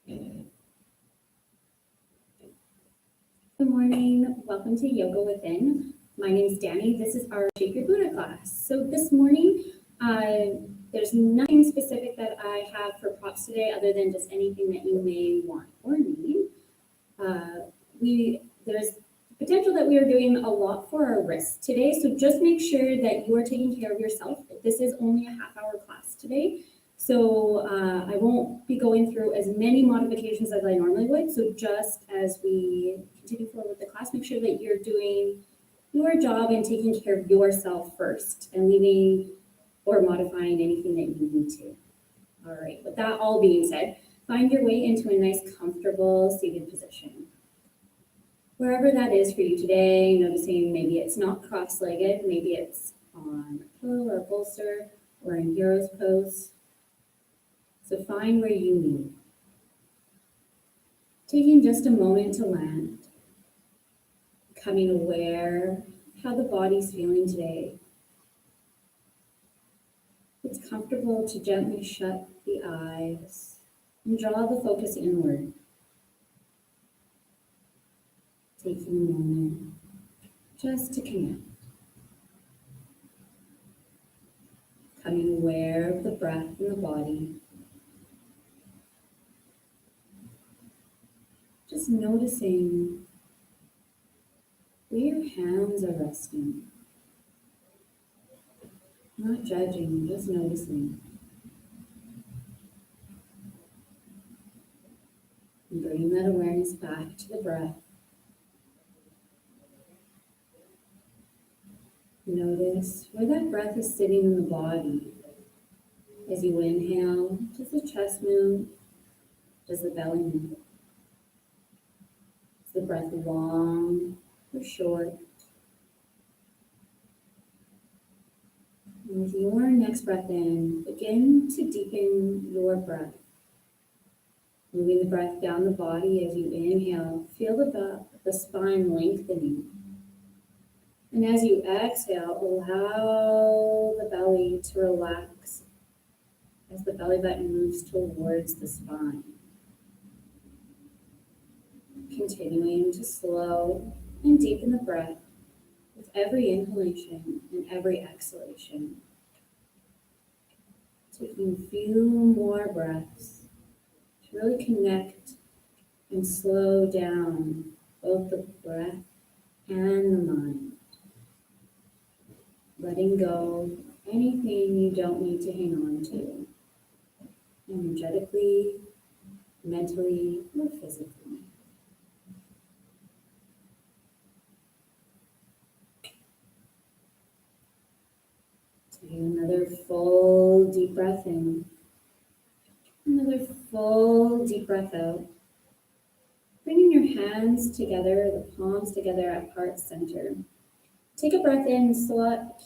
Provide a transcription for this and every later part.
Good morning. Welcome to Yoga Within. My name is Dani. This is our Shape Your Buddha class. So this morning, there's nothing specific that I have for props today other than just anything that you may want or need. There's potential that we are doing a lot for our wrists today, so just make sure that you are taking care of yourself. This is only a half-hour class today, so I won't be going through as many modifications as I normally would. So just as we continue forward with the class, make sure that you're doing your job and taking care of yourself first and leaving or modifying anything that you need to. All right, with that all being said, find your way into a nice, comfortable seated position. Wherever that is for you today, noticing maybe it's not cross-legged, maybe it's on a pillow or a bolster or in Hero's pose. So find where you need. Taking just a moment to land, becoming aware how the body's feeling today. It's comfortable to gently shut the eyes and draw the focus inward. Taking a moment just to connect. Becoming aware of the breath in the body. Just noticing where your hands are resting. Not judging, just noticing. And bring that awareness back to the breath. Notice where that breath is sitting in the body. As you inhale, does the chest move? Does the belly move? Is the breath long or short? And with your next breath in, begin to deepen your breath. Moving the breath down the body as you inhale, feel the spine lengthening. And as you exhale, allow the belly to relax as the belly button moves towards the spine. Continuing to slow and deepen the breath with every inhalation and every exhalation. Taking a few more breaths to really connect and slow down both the breath and the mind. Letting go of anything you don't need to hang on to, energetically, mentally, or physically. Take another full deep breath in, another full deep breath out. Bringing your hands together, the palms together at heart center. Take a breath in,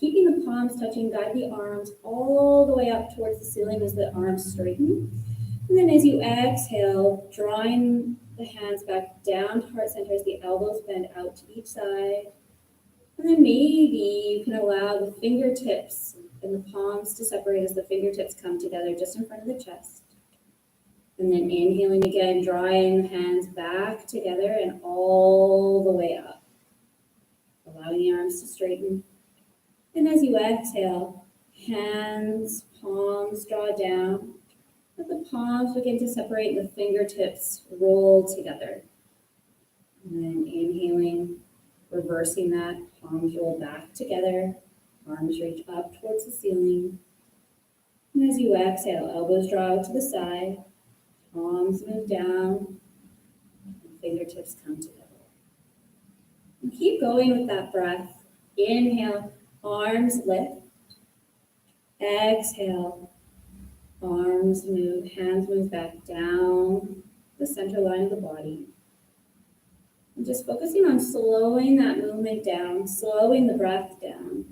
keeping the palms touching, guide the arms all the way up towards the ceiling as the arms straighten. And then as you exhale, drawing the hands back down to heart center as the elbows bend out to each side. And then maybe you can allow the fingertips and the palms to separate as the fingertips come together just in front of the chest. And then inhaling again, drawing the hands back together and all the way up. Allowing the arms to straighten. And as you exhale, hands, palms draw down. Let the palms begin to separate and the fingertips roll together. And then inhaling, reversing that, palms roll back together, arms reach up towards the ceiling. And as you exhale, elbows draw out to the side, palms move down, and fingertips come together. And keep going with that breath. Inhale, arms lift. Exhale, arms move, hands move back down the center line of the body. And just focusing on slowing that movement down, slowing the breath down.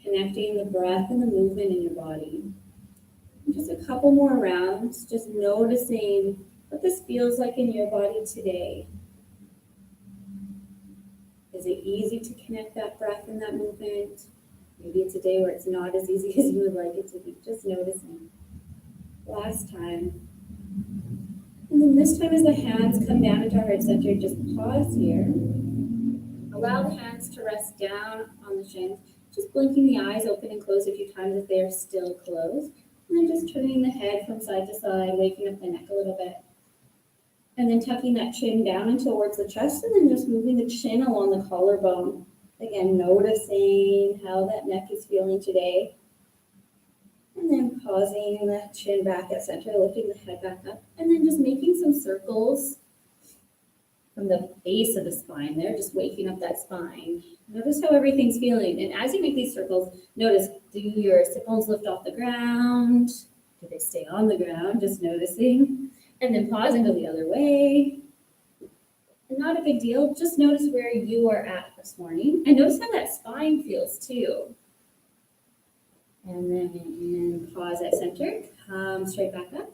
Connecting the breath and the movement in your body. And just a couple more rounds, just noticing what this feels like in your body today. Is it easy to connect that breath and that movement? Maybe it's a day where it's not as easy as you would like it to be. Just noticing. Last time. And this time as the hands come down into heart center, just pause here. Allow the hands to rest down on the shins, just blinking the eyes open and close a few times if they are still closed. And then just turning the head from side to side, waking up the neck a little bit. And then tucking that chin down and towards the chest, and then just moving the chin along the collarbone. Again, noticing how that neck is feeling today. And then pausing the chin back at center, lifting the head back up, and then just making some circles from the base of the spine there, just waking up that spine. Notice how everything's feeling. And as you make these circles, notice, do your sit bones lift off the ground? Do they stay on the ground? Just noticing. And then pause and go the other way. And not a big deal. Just notice where you are at this morning. And notice how that spine feels too. And then pause at center. Come straight back up.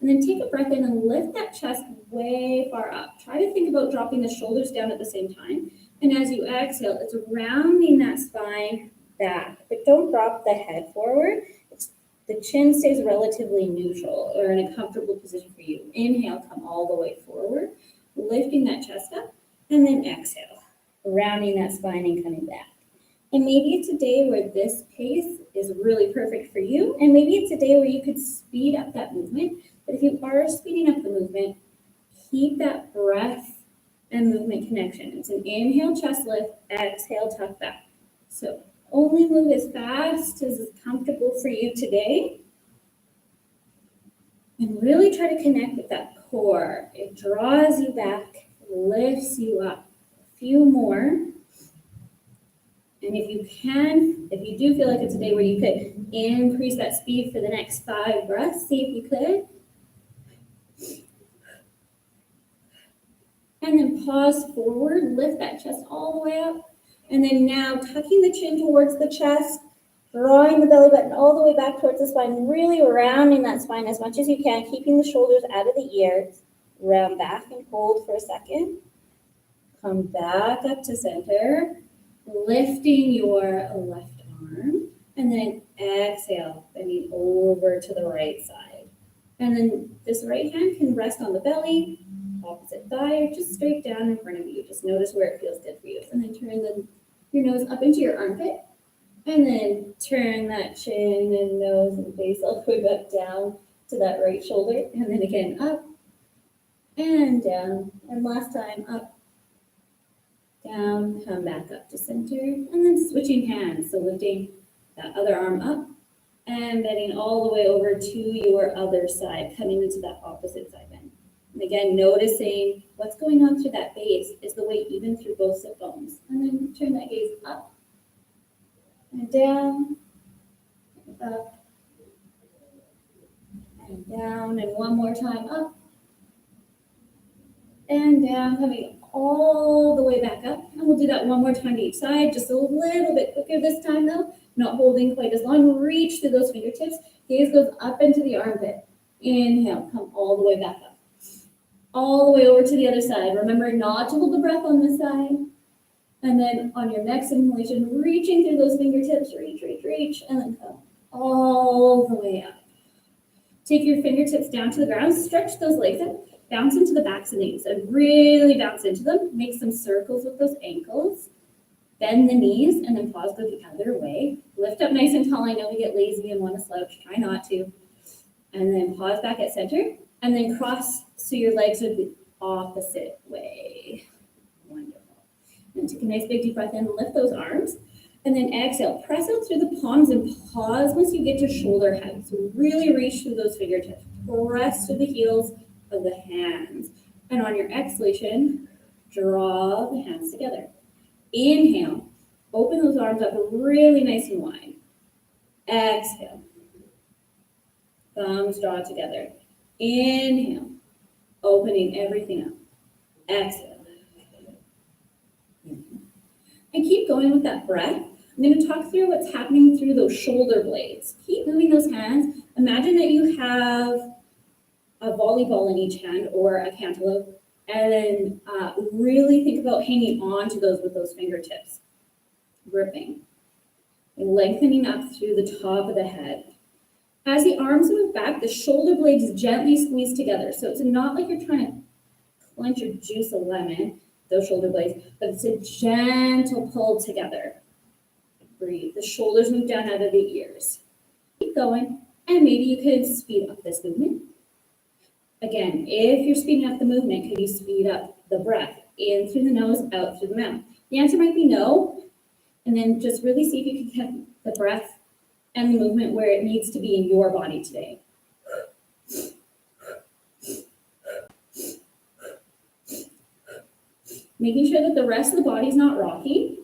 And then take a breath in and lift that chest way far up. Try to think about dropping the shoulders down at the same time. And as you exhale, it's rounding that spine back. But don't drop the head forward. The chin stays relatively neutral or in a comfortable position for you. Inhale, come all the way forward, lifting that chest up, and then exhale, rounding that spine and coming back. And maybe it's a day where this pace is really perfect for you, and maybe it's a day where you could speed up that movement. But if you are speeding up the movement, keep that breath and movement connection. It's an inhale, chest lift, exhale, tuck back. So only move as fast as is comfortable for you today. And really try to connect with that core. It draws you back, lifts you up. A few more. And if you can, if you do feel like it's a day where you could increase that speed for the next 5 breaths, see if you could. And then pause forward, lift that chest all the way up. And then now tucking the chin towards the chest, drawing the belly button all the way back towards the spine, really rounding that spine as much as you can, keeping the shoulders out of the ears. Round back and hold for a second. Come back up to center. Lifting your left arm, and then exhale, bending over to the right side. And then this right hand can rest on the belly, opposite thigh, or just straight down in front of you. Just notice where it feels good for you. And then turn your nose up into your armpit, and then turn that chin and nose and face all the way back down to that right shoulder. And then again, up and down. And last time, up, down, come back up to center, and then switching hands. So lifting that other arm up and bending all the way over to your other side, coming into that opposite side bend. And again, noticing what's going on through that base. Is the weight even through both sit bones? And then turn that gaze up and down, and up and down, and one more time, up and down, coming all the way back up. And we'll do that one more time to each side, just a little bit quicker this time though, not holding quite as long. Reach through those fingertips. Gaze goes up into the armpit. Inhale, come all the way back up. All the way over to the other side. Remember not to hold the breath on this side. And then on your next inhalation, reaching through those fingertips, reach, and then come all the way up. Take your fingertips down to the ground, stretch those legs out. Bounce into the backs of the knees and really bounce into them. Make some circles with those ankles. Bend the knees and then pause, go the other way. Lift up nice and tall. I know we get lazy and want to slouch. Try not to. And then pause back at center. And then cross so your legs are the opposite way. Wonderful. And take a nice big deep breath in. Lift those arms. And then exhale. Press out through the palms and pause once you get to shoulder height. So really reach through those fingertips. Press through the heels of the hands. And on your exhalation, draw the hands together. Inhale, open those arms up really nice and wide. Exhale, thumbs draw together. Inhale, opening everything up. Exhale. And keep going with that breath. I'm going to talk through what's happening through those shoulder blades. Keep moving those hands. Imagine that you have a volleyball in each hand or a cantaloupe, and then really think about hanging on to those with those fingertips, gripping, and lengthening up through the top of the head. As the arms move back, the shoulder blades gently squeeze together. So it's not like you're trying to clench or juice a lemon, those shoulder blades, but it's a gentle pull together. Breathe. The shoulders move down out of the ears. Keep going, and maybe you could speed up this movement. Again, if you're speeding up the movement, could you speed up the breath? In through the nose, out through the mouth. The answer might be no, and then just really see if you can get the breath and the movement where it needs to be in your body today. Making sure that the rest of the body is not rocking.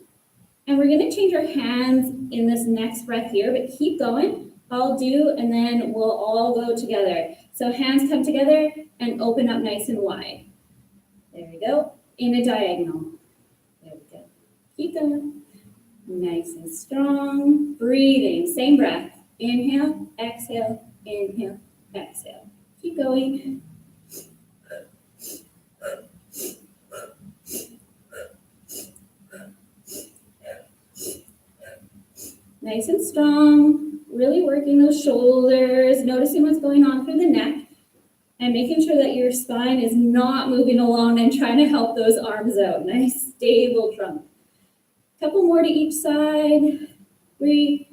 And we're going to change our hands in this next breath here, but keep going. I'll do, and then we'll all go together. So hands come together and open up nice and wide. There we go. In a diagonal. There we go. Keep going. Nice and strong. Breathing. Same breath. Inhale, exhale, inhale, exhale. Keep going. Nice and strong, really working those shoulders, noticing what's going on through the neck, and making sure that your spine is not moving along and trying to help those arms out. Nice, stable trunk. Couple more to each side. 3,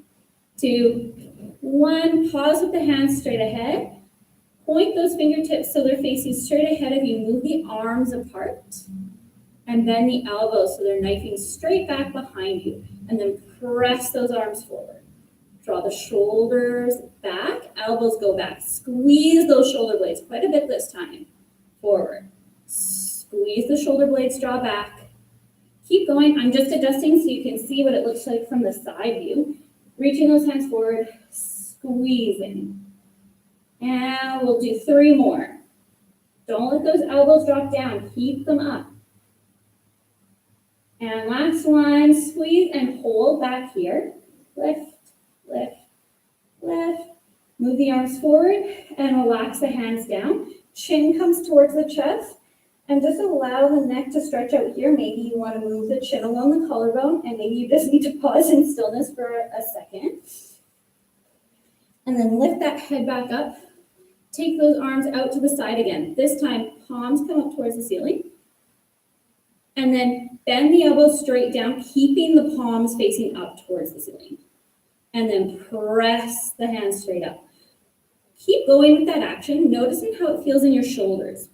2, 1. Pause with the hands straight ahead. Point those fingertips so they're facing straight ahead of you. Move the arms apart. And bend the elbows so they're knifing straight back behind you. And then press those arms forward. Draw the shoulders back, elbows go back. Squeeze those shoulder blades quite a bit this time. Forward. Squeeze the shoulder blades, draw back. Keep going. I'm just adjusting so you can see what it looks like from the side view. Reaching those hands forward, squeezing. And we'll do 3 more. Don't let those elbows drop down. Keep them up. And last one, squeeze and hold back here. Lift, lift, lift. Move the arms forward and relax the hands down. Chin comes towards the chest. And just allow the neck to stretch out here. Maybe you want to move the chin along the collarbone, and maybe you just need to pause in stillness for a second. And then lift that head back up. Take those arms out to the side again. This time, palms come up towards the ceiling. And then bend the elbows straight down, keeping the palms facing up towards the ceiling. And then press the hands straight up. Keep going with that action, noticing how it feels in your shoulders.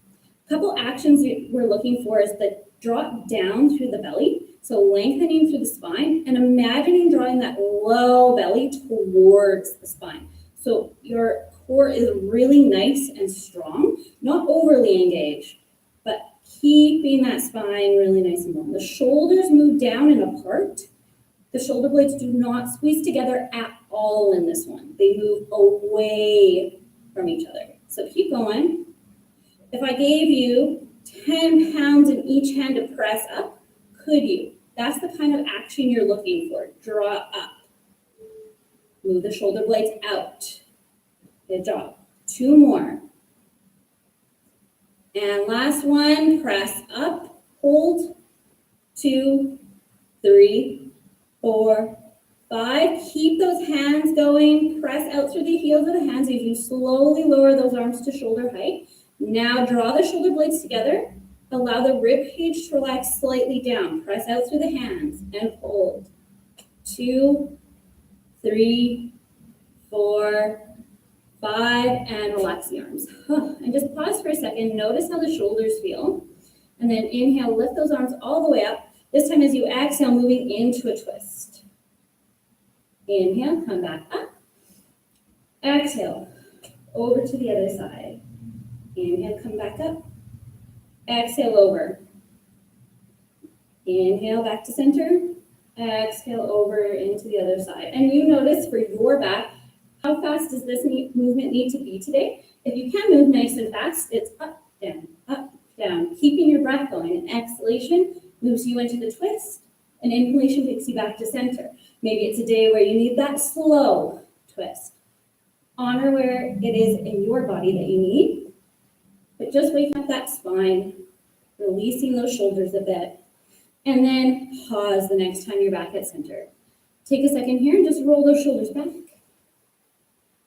A couple actions we're looking for is the drop down through the belly, so lengthening through the spine, and imagining drawing that low belly towards the spine. So your core is really nice and strong, not overly engaged, but keeping that spine really nice and long. The shoulders move down and apart. The shoulder blades do not squeeze together at all in this one. They move away from each other. So keep going. If I gave you 10 pounds in each hand to press up, could you? That's the kind of action you're looking for. Draw up. Move the shoulder blades out. Good job. 2 more. And last one, press up, hold. 2, 3, 4, 5. Keep those hands going. Press out through the heels of the hands as you slowly lower those arms to shoulder height. Now draw the shoulder blades together. Allow the rib cage to relax slightly down. Press out through the hands and hold. 2, 3, 4, 5, and relax the arms. And just pause for a second. Notice how the shoulders feel. And then inhale, lift those arms all the way up. This time as you exhale, moving into a twist. Inhale, come back up. Exhale, over to the other side. Inhale, come back up. Exhale, over. Inhale, back to center. Exhale, over into the other side. And you notice for your back, how fast does this movement need to be today? If you can move nice and fast, it's up, down, keeping your breath going. An exhalation moves you into the twist. An inhalation takes you back to center. Maybe it's a day where you need that slow twist. Honor where it is in your body that you need. But just waking up that spine, releasing those shoulders a bit, and then pause the next time you're back at center. Take a second here and just roll those shoulders back.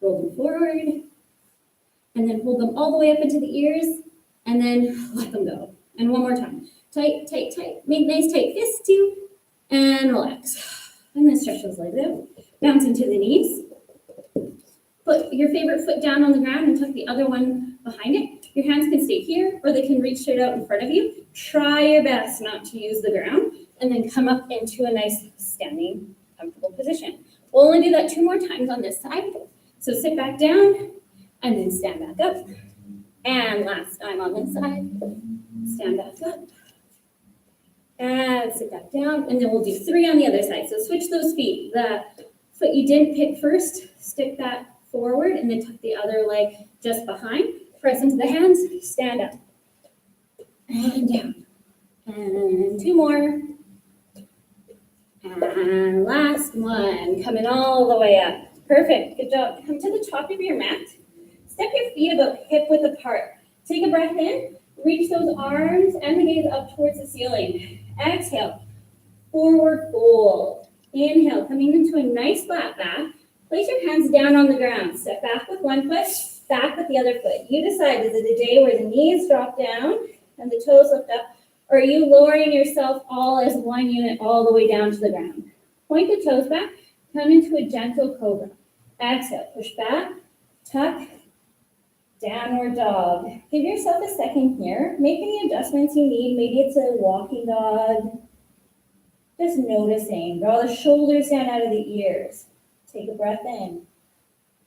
Roll them forward, and then hold them all the way up into the ears, and then let them go. And one more time. Tight, tight, tight. Make nice tight fists too, and relax. And then stretch those legs out. Bounce into the knees. Put your favorite foot down on the ground and tuck the other one behind it. Your hands can stay here, or they can reach straight out in front of you. Try your best not to use the ground, and then come up into a nice standing, comfortable position. We'll only do that 2 more times on this side. So sit back down, and then stand back up. And last time on this side, stand back up. And sit back down, and then we'll do 3 on the other side. So switch those feet. The foot you didn't pick first, stick that forward, and then tuck the other leg just behind. Press into the hands, stand up. And down. And 2 more. And last one, coming all the way up. Perfect, good job. Come to the top of your mat. Step your feet about hip-width apart. Take a breath in. Reach those arms and the gaze up towards the ceiling. Exhale, forward fold. Inhale, coming into a nice flat back. Place your hands down on the ground. Step back with one foot, back with the other foot. You decide, is it a day where the knees drop down and the toes lift up, or are you lowering yourself all as one unit all the way down to the ground? Point the toes back, come into a gentle cobra. Exhale, push back, tuck, downward dog. Give yourself a second here. Make any adjustments you need. Maybe it's a walking dog. Just noticing. Draw the shoulders down out of the ears. Take a breath in.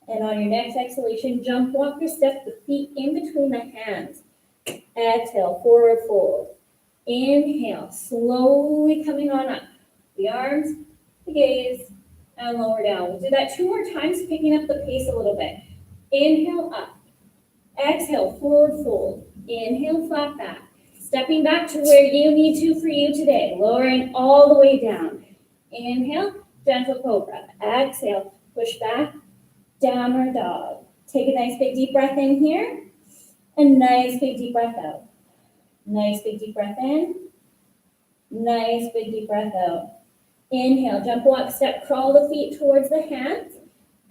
And on your next exhalation, jump, walk, or step the feet in between the hands. Exhale, forward fold. Inhale, slowly coming on up. The arms, the gaze, and lower down. We'll do that 2 more times, picking up the pace a little bit. Inhale, up. Exhale, forward fold. Inhale, flat back. Stepping back to where you need to for you today. Lowering all the way down. Inhale, gentle cobra. Exhale, push back, downward dog. Take a nice big deep breath in here. And nice big deep breath out. Nice big deep breath in. Nice big deep breath out. Inhale, jump, walk, step, crawl the feet towards the hands.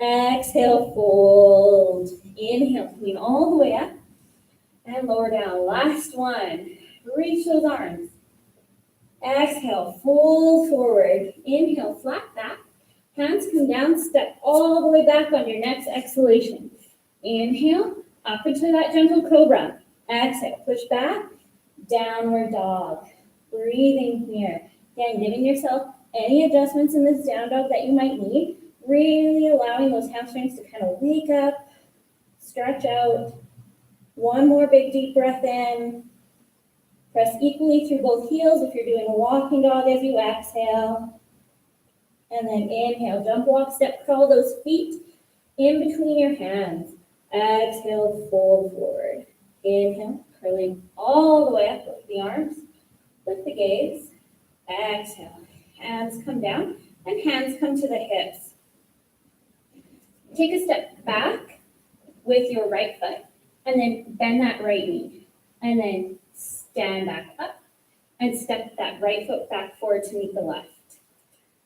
Exhale, fold. Inhale, coming all the way up. And lower down. Last one. Reach those arms. Exhale, fold forward. Inhale, flat back. Hands come down, step all the way back on your next exhalation. Inhale, up into that gentle cobra. Exhale, push back, downward dog. Breathing here. Again, giving yourself any adjustments in this down dog that you might need. Really allowing those hamstrings to kind of wake up, stretch out. One more big deep breath in. Press equally through both heels if you're doing a walking dog as you exhale. And then inhale, jump, walk, step, crawl those feet in between your hands. Exhale, fold forward. Inhale, curling all the way up with the arms, with the gaze. Exhale, hands come down and hands come to the hips. Take a step back with your right foot and then bend that right knee. And then stand back up and step that right foot back forward to meet the left.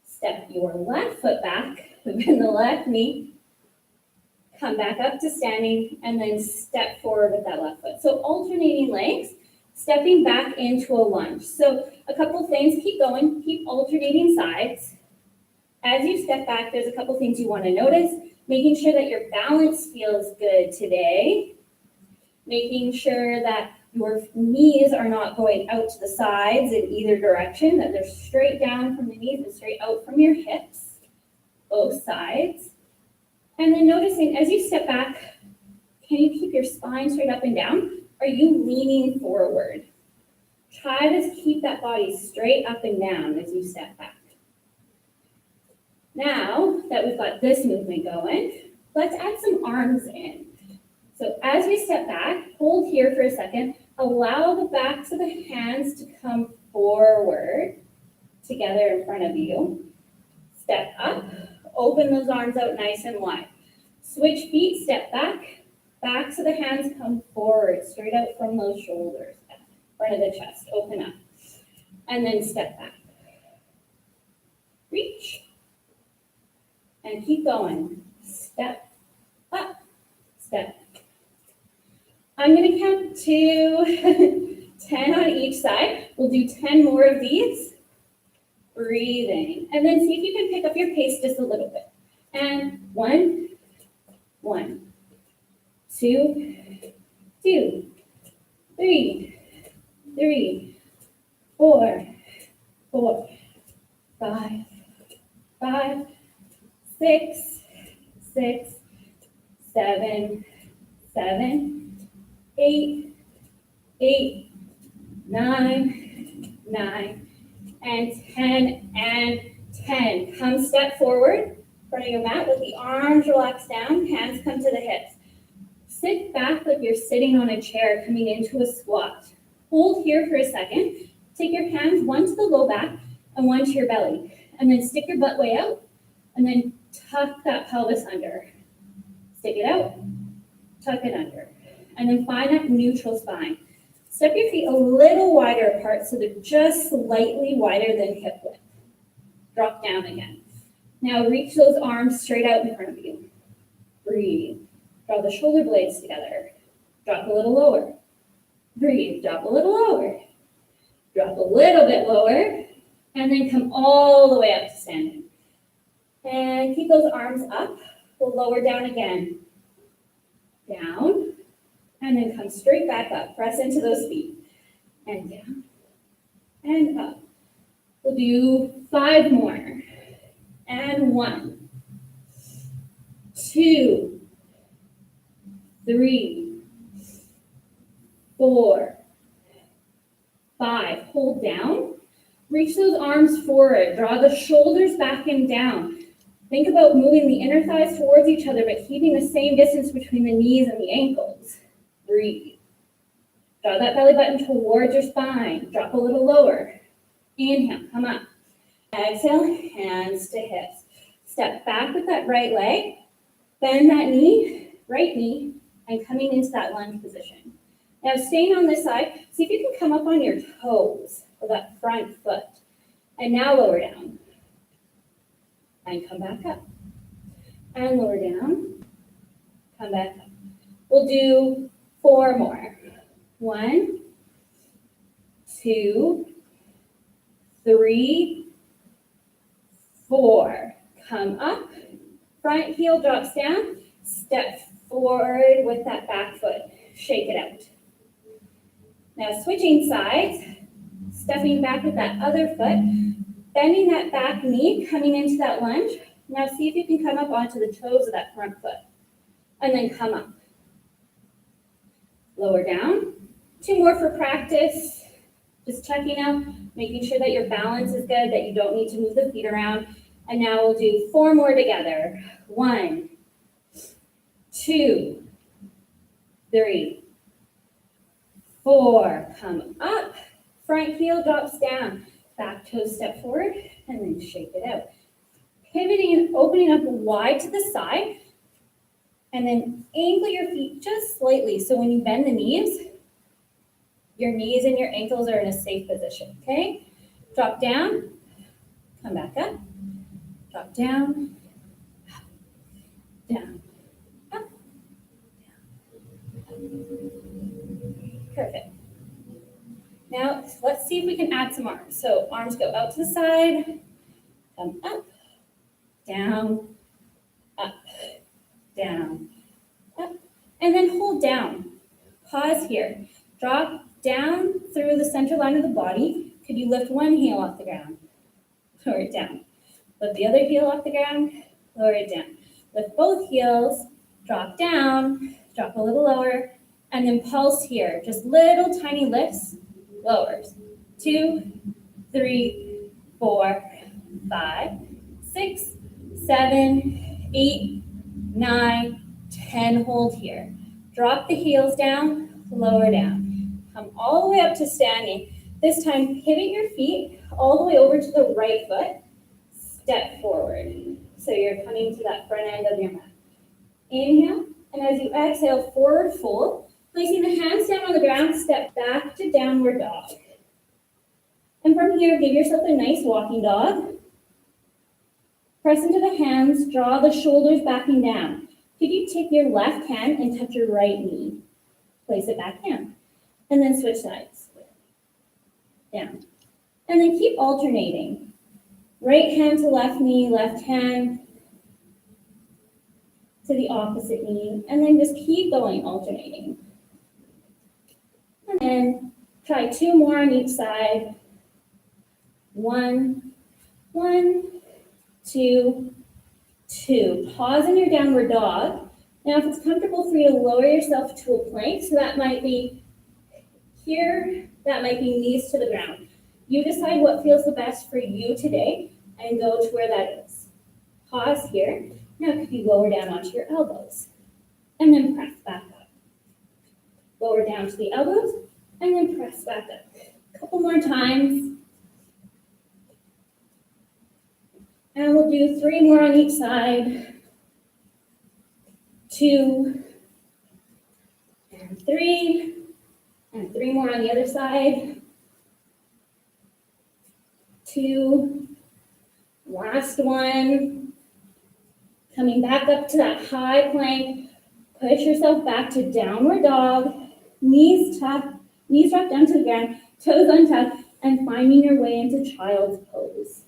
Step your left foot back, bend the left knee, come back up to standing, and then step forward with that left foot. So alternating legs, stepping back into a lunge. So a couple things, keep going, keep alternating sides. As you step back, there's a couple things you want to notice. Making sure that your balance feels good today. Making sure that your knees are not going out to the sides in either direction, that they're straight down from the knees and straight out from your hips, both sides. And then noticing as you step back, can you keep your spine straight up and down? Are you leaning forward? Try to keep that body straight up and down as you step back. Now that we've got this movement going, let's add some arms in. So as we step back, hold here for a second. Allow the backs of the hands to come forward together in front of you. Step up, open those arms out nice and wide. Switch feet, step back. Backs of the hands come forward, straight out from those shoulders. Front of the chest, open up. And then step back. Reach. And keep going. Step up. step. I'm going to count to 10 on each side. We'll do 10 more of these. Breathing. And then see if you can pick up your pace just a little bit. And 1, 2, 2, 3, 3, 4, 4, 5, 5, 6, 6, 7, 7, 8, 8, 9, 9, and 10, and 10. Come step forward in front of your mat with the arms relaxed down, hands come to the hips. Sit back like you're sitting on a chair coming into a squat. Hold here for a second. Take your hands, one to the low back and one to your belly. And then stick your butt way out and then tuck that pelvis under. Stick it out, tuck it under. And then find that neutral spine. Step your feet a little wider apart so they're just slightly wider than hip width. Drop down again. Now reach those arms straight out in front of you. Breathe. Draw the shoulder blades together. Drop a little lower. Breathe. Drop a little lower. Drop a little bit lower. And then come all the way up to standing. And keep those arms up. We'll lower down again. Down. And then come straight back up. Press into those feet. And down. And up. We'll do 5 more. And 1, 2, 3, 4, 5. Hold down. Reach those arms forward. Draw the shoulders back and down. Think about moving the inner thighs towards each other, but keeping the same distance between the knees and the ankles. Breathe. Draw that belly button towards your spine. Drop a little lower. Inhale, come up. Exhale, hands to hips. Step back with that right leg. Bend that knee, right knee, and coming into that lunge position. Now staying on this side, see if you can come up on your toes or that front foot. And now lower down. And come back up. And lower down. Come back up. We'll do 4 more. 1, 2, 3, 4. Come up. Front heel drops down. Step forward with that back foot. Shake it out. Now switching sides. Stepping back with that other foot. Bending that back knee, coming into that lunge. Now see if you can come up onto the toes of that front foot. And then come up. Lower down. 2 more for practice. Just checking out, making sure that your balance is good, that you don't need to move the feet around. And now we'll do 4 more together. 1, 2, 3, 4. Come up. Front heel drops down. Back toes step forward and then shake it out. Pivoting, opening up wide to the side. And then angle your feet just slightly. So when you bend the knees, your knees and your ankles are in a safe position, okay? Drop down, come back up, drop down, up, down, up, down. Perfect. Now, let's see if we can add some arms. So arms go out to the side, come up, down, up, down, up, and then hold down. Pause here. Drop down through the center line of the body. Could you lift one heel off the ground? Lower it down. Lift the other heel off the ground, lower it down. Lift both heels, drop down, drop a little lower, and then pulse here. Just little tiny lifts, lowers. 2, 3, 4, 5, 6, 7, 8, 9, 10. Hold here. Drop the heels down, lower down. Come all the way up to standing. This time, pivot your feet all the way over to the right foot. Step forward. So you're coming to that front end of your mat. Inhale, and as you exhale, forward fold. Placing the hands down on the ground, step back to downward dog. And from here, give yourself a nice walking dog. Press into the hands, draw the shoulders back and down. Could you take your left hand and touch your right knee? Place it back down. And then switch sides. Down. And then keep alternating. Right hand to left knee, left hand to the opposite knee. And then just keep going, alternating. And then try 2 more on each side. 1, 1, 2, 2. Pause in your downward dog. Now, if it's comfortable for you to lower yourself to a plank, so that might be here, that might be knees to the ground. You decide what feels the best for you today and go to where that is. Pause here. Now, could you lower down onto your elbows and then press back up. Lower down to the elbows and then press back up. A couple more times. And we'll do 3 more on each side. 2, and 3, and 3 more on the other side. 2, last one. Coming back up to that high plank. Push yourself back to downward dog. Knees drop down to the ground, toes untucked, and finding your way into child's pose.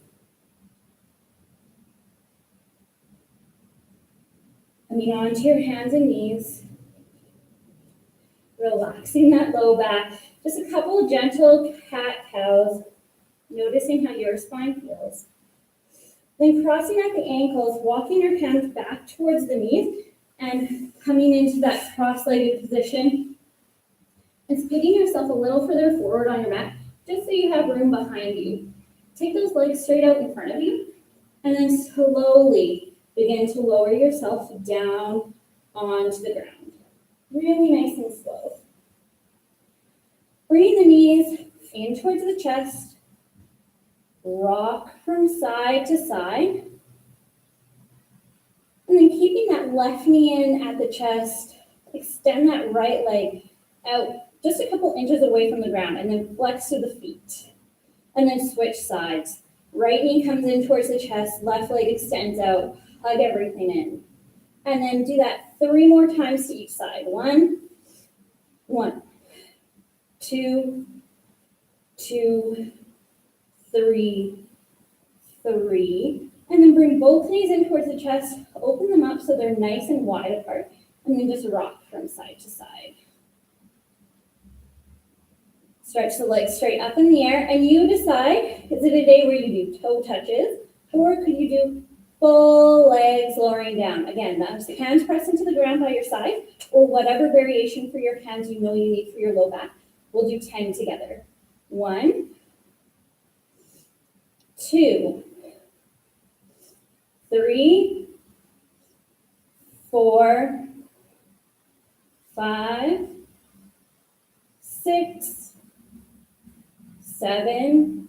Coming onto your hands and knees, relaxing that low back. Just a couple of gentle cat-cows, noticing how your spine feels. Then crossing at the ankles, walking your hands back towards the knees and coming into that cross-legged position and splitting yourself a little further forward on your mat, just so you have room behind you. Take those legs straight out in front of you and then slowly begin to lower yourself down onto the ground. Really nice and slow. Bring the knees in towards the chest. Rock from side to side. And then keeping that left knee in at the chest, extend that right leg out just a couple inches away from the ground and then flex to the feet. And then switch sides. Right knee comes in towards the chest, left leg extends out. Hug everything in. And then do that 3 more times to each side. 1, 2, 2, 3, 3. And then bring both knees in towards the chest. Open them up so they're nice and wide apart. And then just rock from side to side. Stretch the legs straight up in the air. And you decide, is it a day where you do toe touches? Or could you do full legs lowering down? Again, that's hands pressed into the ground by your side, or whatever variation for your hands you know you need for your low back. We'll do 10 together. 1, 2, 3, 4, 5, 6, 7,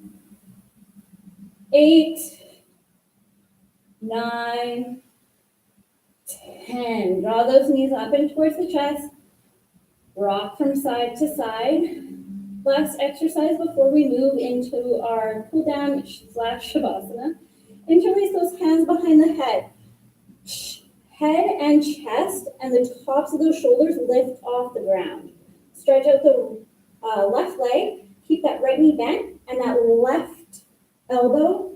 8, 9, 10. Draw those knees up and towards the chest. Rock from side to side. Last exercise before we move into our cool down / Shavasana. Interlace those hands behind the head. Head and chest and the tops of those shoulders lift off the ground. Stretch out the left leg. Keep that right knee bent and that left elbow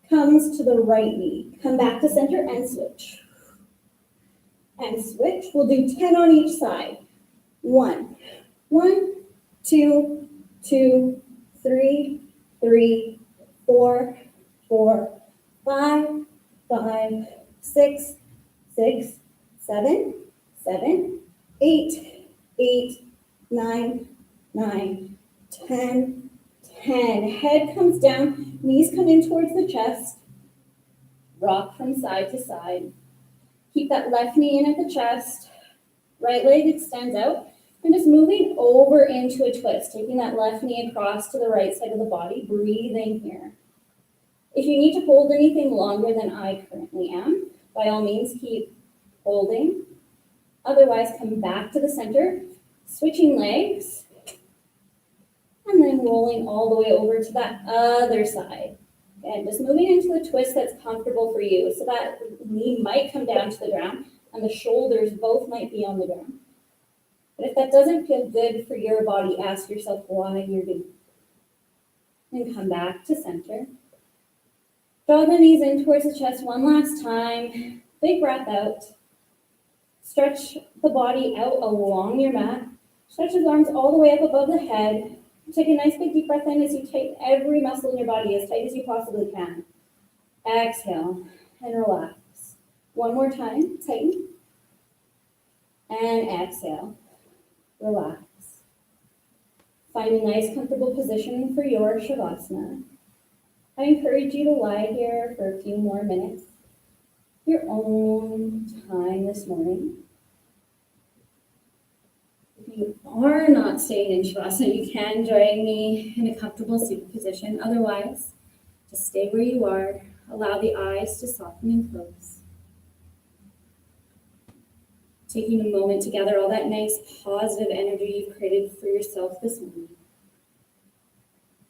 comes to the right knee. Come back to center and switch. And switch. We'll do 10 on each side. 1, 2, 2, 3, 3, 4, 4, 5, 5, 6, 6, 7, 7, 8, 8, 9, 9, 10, 10. Head comes down, knees come in towards the chest. Rock from side to side. Keep that left knee in at the chest. Right leg extends out. And just moving over into a twist, taking that left knee across to the right side of the body, breathing here. If you need to hold anything longer than I currently am, by all means keep holding. Otherwise, come back to the center, switching legs, and then rolling all the way over to that other side. And just moving into a twist that's comfortable for you. So that knee might come down to the ground, and the shoulders both might be on the ground. But if that doesn't feel good for your body, ask yourself why you're doing it. Then come back to center. Draw the knees in towards the chest one last time. Big breath out. Stretch the body out along your mat. Stretch the arms all the way up above the head. Take a nice big deep breath in as you tighten every muscle in your body as tight as you possibly can. Exhale and relax. One more time, tighten. And exhale, relax. Find a nice comfortable position for your Shavasana. I encourage you to lie here for a few more minutes, your own time this morning. If you are not staying in Shavasana, you can join me in a comfortable seated position. Otherwise, just stay where you are. Allow the eyes to soften and close. Taking a moment to gather all that nice positive energy you've created for yourself this morning.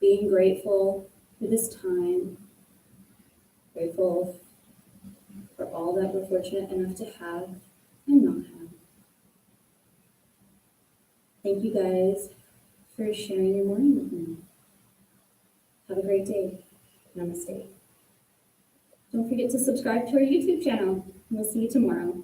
Being grateful for this time. Grateful for all that we're fortunate enough to have and not have. Thank you guys for sharing your morning with me. Have a great day. Namaste. Don't forget to subscribe to our YouTube channel. We'll see you tomorrow.